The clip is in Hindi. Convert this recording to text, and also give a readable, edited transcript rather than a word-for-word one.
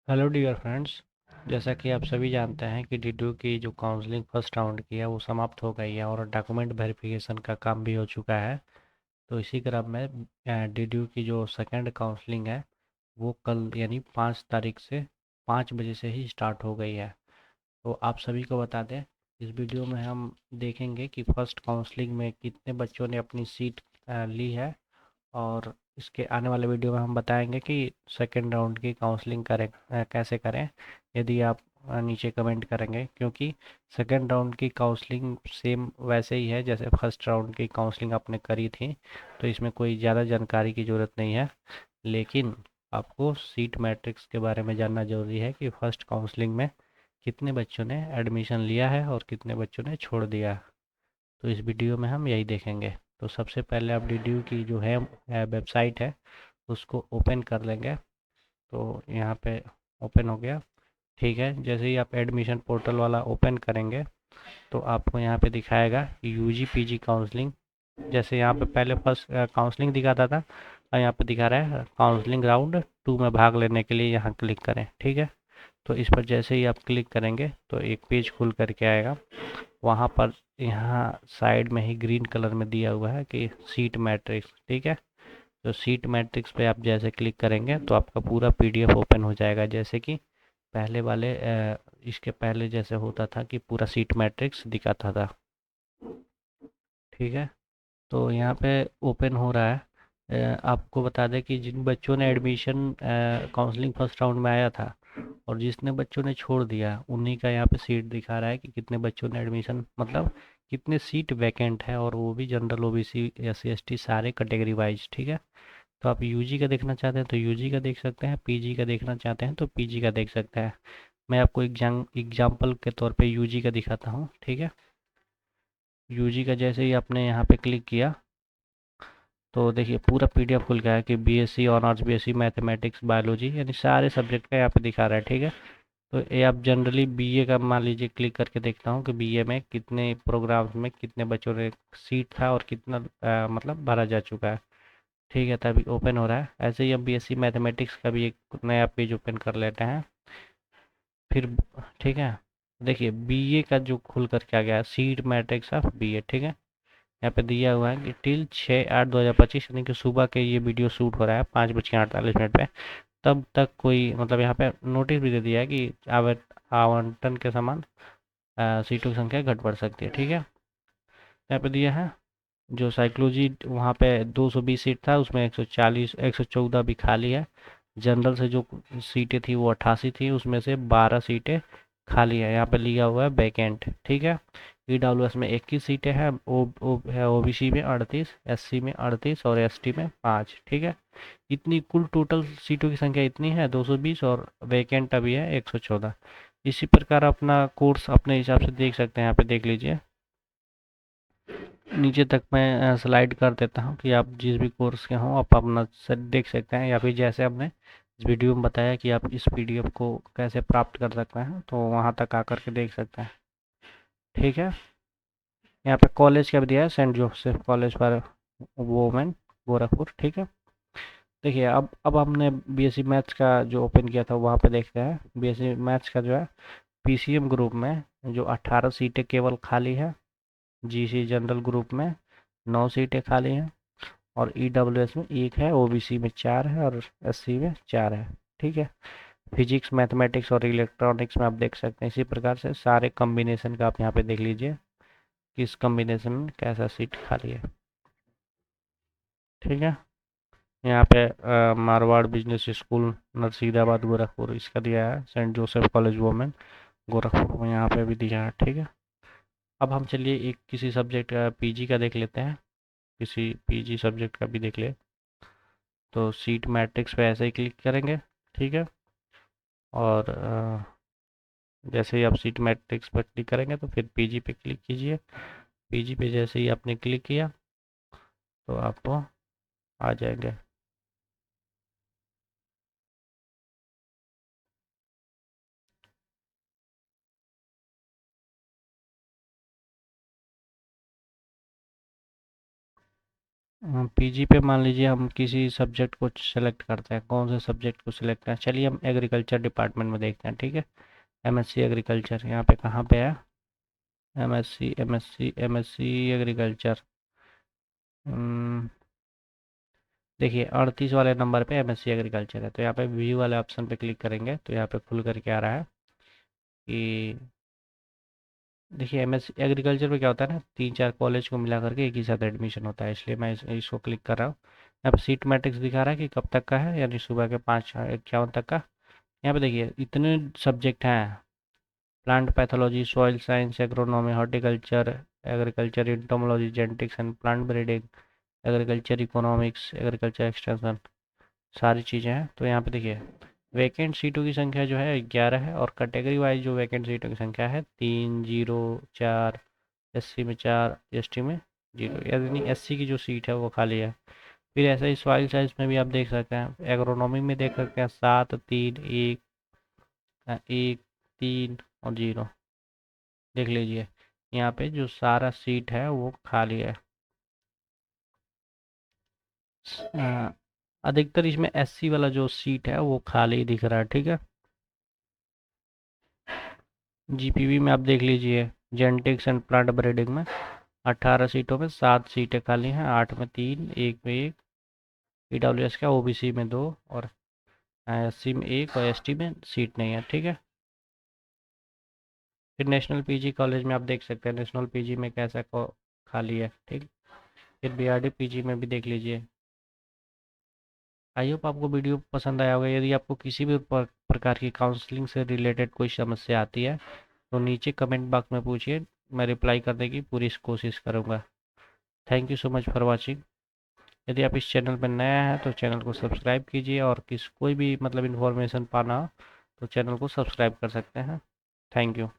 Hello dear friends. जैसा कि आप सभी जानते हैं कि डीडीयू की जो काउंसलिंग फर्स्ट राउंड की है वो समाप्त हो गई है और डॉक्यूमेंट वेरिफिकेशन का काम भी हो चुका है। तो इसी क्रम में डीडीयू की जो सेकंड काउंसलिंग है वो कल यानी 5 तारीख से 5 बजे से ही स्टार्ट हो गई है। तो आप सभी को बता दें, इस वीडियो में हम देखेंगे कि फर्स्ट काउंसलिंग में कितने बच्चों ने अपनी सीट ली है। और इसके आने वाले वीडियो में हम बताएंगे कि सेकेंड राउंड की काउंसलिंग करें कैसे करें। यदि आप नीचे कमेंट करेंगे, क्योंकि सेकेंड राउंड की काउंसलिंग सेम वैसे ही है जैसे फर्स्ट राउंड की काउंसलिंग आपने करी थी। तो इसमें कोई ज़्यादा जानकारी की ज़रूरत नहीं है, लेकिन आपको सीट मैट्रिक्स के बारे में जानना ज़रूरी है कि फर्स्ट काउंसलिंग में कितने बच्चों ने एडमिशन लिया है और कितने बच्चों ने छोड़ दिया। तो इस वीडियो में हम यही देखेंगे। तो सबसे पहले आप डीडीयू की जो है वेबसाइट है उसको ओपन कर लेंगे। तो यहाँ पे ओपन हो गया। ठीक है, जैसे ही आप एडमिशन पोर्टल वाला ओपन करेंगे तो आपको यहाँ पे दिखाएगा यूजी पीजी काउंसलिंग। जैसे यहाँ पे पहले फर्स्ट काउंसलिंग दिखाता था और यहाँ पे दिखा रहा है काउंसलिंग राउंड 2 में भाग लेने के लिए यहाँ क्लिक करें। ठीक है, तो इस पर जैसे ही आप क्लिक करेंगे तो एक पेज खुल करके आएगा। वहाँ पर यहाँ साइड में ही ग्रीन कलर में दिया हुआ है कि सीट मैट्रिक्स। ठीक है, तो सीट मैट्रिक्स पे आप जैसे क्लिक करेंगे तो आपका पूरा पीडीएफ ओपन हो जाएगा, जैसे कि पहले वाले इसके पहले जैसे होता था कि पूरा सीट मैट्रिक्स दिखाता था। ठीक है, तो यहाँ पे ओपन हो रहा है। आपको बता दें कि जिन बच्चों ने एडमिशन काउंसलिंग फर्स्ट राउंड में आया था और जिसने बच्चों ने छोड़ दिया उन्हीं का यहाँ पे सीट दिखा रहा है कि कितने बच्चों ने एडमिशन, मतलब कितने सीट वैकेंट है, और वो भी जनरल ओबीसी एससी एसटी सारे कैटेगरी वाइज। ठीक है, तो आप यूजी का देखना चाहते हैं तो यूजी का देख सकते हैं, पीजी का देखना चाहते हैं तो पीजी का देख सकते हैं। मैं आपको एग्जाम्पल के तौर पे यूजी का दिखाता हूँ। ठीक है, यूजी का जैसे ही आपने यहाँ पे क्लिक किया तो देखिए पूरा पीडीएफ खुल गया है कि BSc honours, BSc mathematics, biology, यानी सारे सब्जेक्ट का यहाँ पे दिखा रहा है। ठीक है, तो ये आप जनरली बीए का मान लीजिए क्लिक करके देखता हूँ कि बीए में कितने प्रोग्राम्स में कितने बच्चों ने सीट था और कितना मतलब भरा जा चुका है। ठीक है, तभी ओपन हो रहा है। ऐसे ही अब बीएससी मैथमेटिक्स का भी एक नया पेज ओपन कर लेते हैं फिर। ठीक है, देखिए बीए का जो खुल करके आ गया है सीट मैट्रिक्स ऑफ बीए। ठीक है, यहाँ पे दिया हुआ है कि टिल 6/8/2025, यानी कि सुबह के ये वीडियो शूट हो रहा है 5:48 पे। तब तक कोई मतलब यहाँ पे नोटिस भी दे दिया है कि आवंटन के समान सीटों की संख्या घट बढ़ सकती है। ठीक है, यहाँ पे दिया है जो साइकोलॉजी वहाँ पे 220 सीट था उसमें 140 114 भी खाली है। जनरल से जो सीटें थी वो 88 थी, उसमें से 12 सीटें खाली है। यहाँ पे लिया हुआ है वैकेंट। ठीक है, ईडब्ल्यूएस में 21 सीटें हैं, ओ है ओबीसी में 38, एससी में 38 और एसटी में 5। ठीक है, इतनी कुल टोटल सीटों की संख्या इतनी है 220, और वैकेंट अभी है 114। इसी प्रकार अपना कोर्स अपने हिसाब से देख सकते हैं। यहाँ पे देख लीजिए नीचे तक मैं स्लाइड कर देता हूँ कि आप जिस भी कोर्स के हों आप अपना से देख सकते हैं, या फिर जैसे हमने इस वीडियो में बताया कि आप इस पीडीएफ को कैसे प्राप्त कर सकते हैं तो वहाँ तक आकर के देख सकते हैं। ठीक है, यहाँ पे कॉलेज का भी दिया है, Saint Joseph college for women, Gorakhpur. ठीक है, देखिए अब हमने बीएससी मैथ्स का जो ओपन किया था वहाँ पे देखते हैं। बीएससी मैथ्स का जो है पीसीएम ग्रुप में जो 18 सीटें केवल खाली है, जीसी जनरल ग्रुप में 9 सीटें खाली हैं, और ईडब्ल्यूएस में 1 है, ओबीसी में 4 है और एससी में 4 है। ठीक है, फिजिक्स मैथमेटिक्स और इलेक्ट्रॉनिक्स में आप देख सकते हैं। इसी प्रकार से सारे कॉम्बिनेशन का आप यहाँ पे देख लीजिए किस कॉम्बिनेशन में कैसा सीट खाली है। ठीक है, यहाँ पे मारवाड़ बिजनेस स्कूल नरसीदाबाद गोरखपुर इसका दिया है, Saint Joseph college women Gorakhpur में यहाँ पे भी दिया है। ठीक है, अब हम चलिए एक किसी सब्जेक्ट का पीजी का देख लेते हैं, किसी पीजी सब्जेक्ट का भी देख ले। तो सीट मैट्रिक्स पे ऐसे ही क्लिक करेंगे। ठीक है, और जैसे ही आप सीट मैट्रिक्स पर क्लिक करेंगे तो फिर पीजी पे क्लिक कीजिए। पीजी पे जैसे ही आपने क्लिक किया तो आपको आ जाएंगे। पीजी पे मान लीजिए हम किसी सब्जेक्ट को सेलेक्ट करते हैं, कौन से सब्जेक्ट को सिलेक्ट करें, चलिए हम एग्रीकल्चर डिपार्टमेंट में देखते हैं, ठीक है। एमएससी एग्रीकल्चर यहाँ पे कहाँ पे है, एमएससी एग्रीकल्चर। देखिए 38 वाले नंबर पे एमएससी एग्रीकल्चर है, तो यहाँ पे व्यू वाले ऑप्शन पे क्लिक करेंगे तो यहाँ पे खुल करके आ रहा है कि देखिए एमएससी एग्रीकल्चर में क्या होता है ना, 3-4 कॉलेज को मिला करके एक ही साथ एडमिशन होता है, इसलिए मैं इसको क्लिक कर रहा हूँ। यहाँ पे सीट मैट्रिक्स दिखा रहा है कि कब तक का है, यानी सुबह के 5:51 तक का। यहाँ पे देखिए इतने सब्जेक्ट हैं, plant pathology, soil science, agronomy, horticulture, agriculture, entomology, genetics and plant breeding, agriculture economics, agriculture extension, सारी चीज़ें हैं। तो यहाँ पे देखिए वैकेंट सीटों की संख्या जो है 11 है, और कैटेगरी वाइज जो वैकेंट सीटों की संख्या है 304, एससी में 4, एसटी में 0, यानी एससी की जो सीट है वो खाली है। फिर ऐसा ही सॉइल साइंस में भी आप देख सकते हैं, एग्रोनॉमी में देख सकते हैं 7, 3, 1, 1, 3 और 0, देख लीजिए यहाँ पे जो सारा सीट है वो खाली है। अ, अधिकतर इसमें एससी वाला जो सीट है वो खाली दिख रहा है, ठीक है। जीपीवी में आप देख लीजिए, जेनेटिक्स एंड प्लांट ब्रीडिंग में 18 सीटों में 7 सीटें खाली हैं, 8 में 3, 1 में 1, ईडब्ल्यूएस का, ओबीसी में 2 और एससी में 1 और एसटी में सीट नहीं है, ठीक है। फिर नेशनल पीजी कॉलेज में आप देख सकते हैं, नेशनल पीजी में कैसा खाली है, ठीक। फिर बीआरडी पीजी में भी देख लीजिए। आई होप आपको वीडियो पसंद आया होगा। यदि आपको किसी भी प्रकार की काउंसलिंग से रिलेटेड कोई समस्या आती है तो नीचे कमेंट बॉक्स में पूछिए, मैं रिप्लाई करने की पूरी कोशिश करूँगा। Thank you so much for watching. यदि आप इस चैनल पर नया हैं तो चैनल को सब्सक्राइब कीजिए, और कोई भी मतलब इन्फॉर्मेशन पाना हो तो चैनल को सब्सक्राइब कर सकते हैं। Thank you.